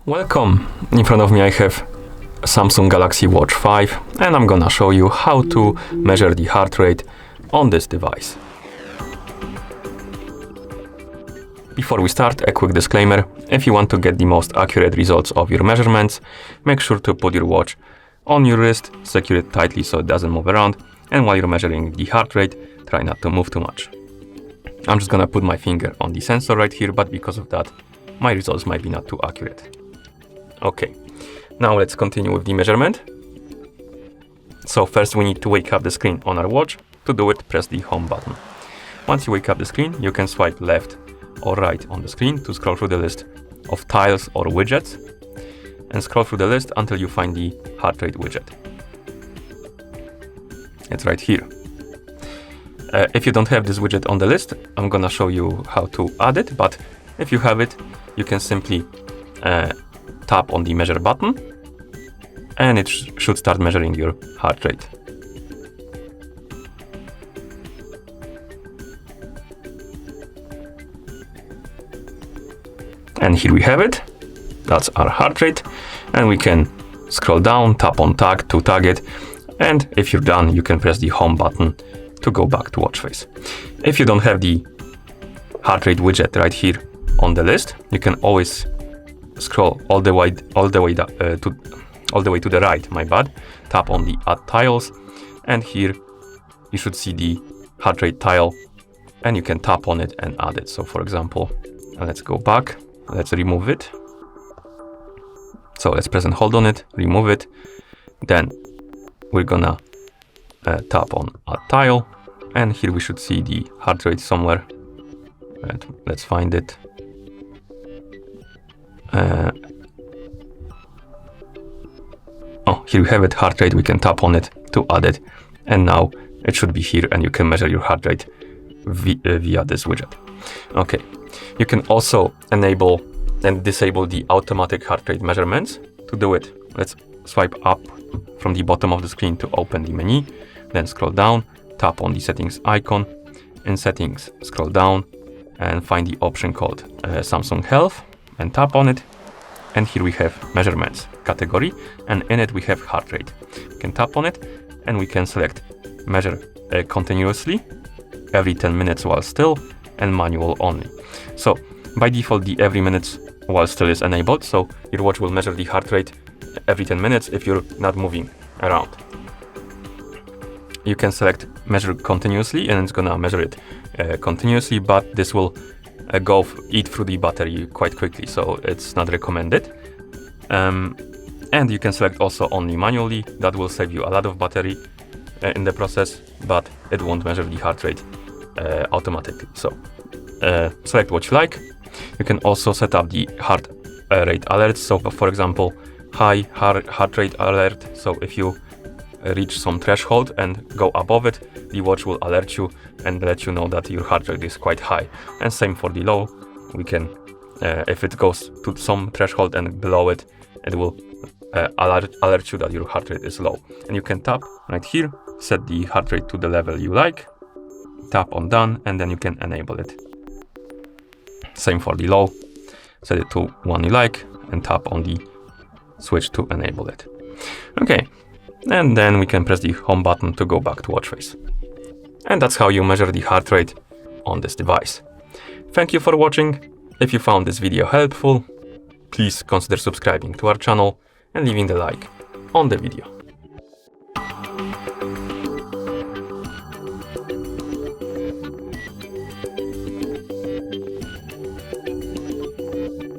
Welcome! In front of me I have Samsung Galaxy Watch 5 and I'm gonna show you how to measure the heart rate on this device. Before we start, a quick disclaimer. If you want to get the most accurate results of your measurements, make sure to put your watch on your wrist, secure it tightly so it doesn't move around, and while you're measuring the heart rate, try not to move too much. I'm just gonna put my finger on the sensor right here, but because of that, my results might be not too accurate. Okay, now let's continue with the measurement. So first we need to wake up the screen on our watch. To do it, press the home button. Once you wake up the screen, you can swipe left or right on the screen to scroll through the list of tiles or widgets, and scroll through the list until you find the heart rate widget. It's right here. If you don't have this widget on the list, I'm gonna show you how to add it, but if you have it, you can simply tap on the measure button and it should start measuring your heart rate. And here we have it. That's our heart rate, and we can scroll down, tap on tag to tag it, and if you're done, you can press the home button to go back to watch face. If you don't have the heart rate widget right here on the list, you can always scroll all the way to the right, my bad. Tap on the add tiles, and here you should see the heart rate tile, and you can tap on it and add it. So for example, let's go back, let's remove it. So let's press and hold on it, remove it. Then we're gonna tap on add tile, and here we should see the heart rate somewhere. And let's find it. Here we have it, heart rate. We can tap on it to add it, and now it should be here, and you can measure your heart rate via this widget. Okay, you can also enable and disable the automatic heart rate measurements. To do it, let's swipe up from the bottom of the screen to open the menu, then scroll down, tap on the settings icon. In settings, scroll down and find the option called Samsung Health and tap on it. And here we have measurements category, and in it we have heart rate. We can tap on it and we can select measure continuously, every 10 minutes while still, and manual only. So by default, the every minutes while still is enabled, so your watch will measure the heart rate every 10 minutes if you're not moving around. You can select measure continuously, and it's gonna measure it continuously, but this will eat through the battery quite quickly, so it's not recommended. And you can select also only manually. That will save you a lot of battery in the process, but it won't measure the heart rate automatically. So select what you like. You can also set up the heart rate alerts. So for example, high heart rate alert. So if you reach some threshold and go above it, the watch will alert you and let you know that your heart rate is quite high. And same for the low. We can, if it goes to some threshold and below it, it will alert you that your heart rate is low. And you can tap right here, set the heart rate to the level you like, tap on done, and then you can enable it. Same for the low, set it to one you like, and tap on the switch to enable it. Okay. And then we can press the home button to go back to watch face. And that's how you measure the heart rate on this device. Thank you for watching. If you found this video helpful, please consider subscribing to our channel and leaving the like on the video.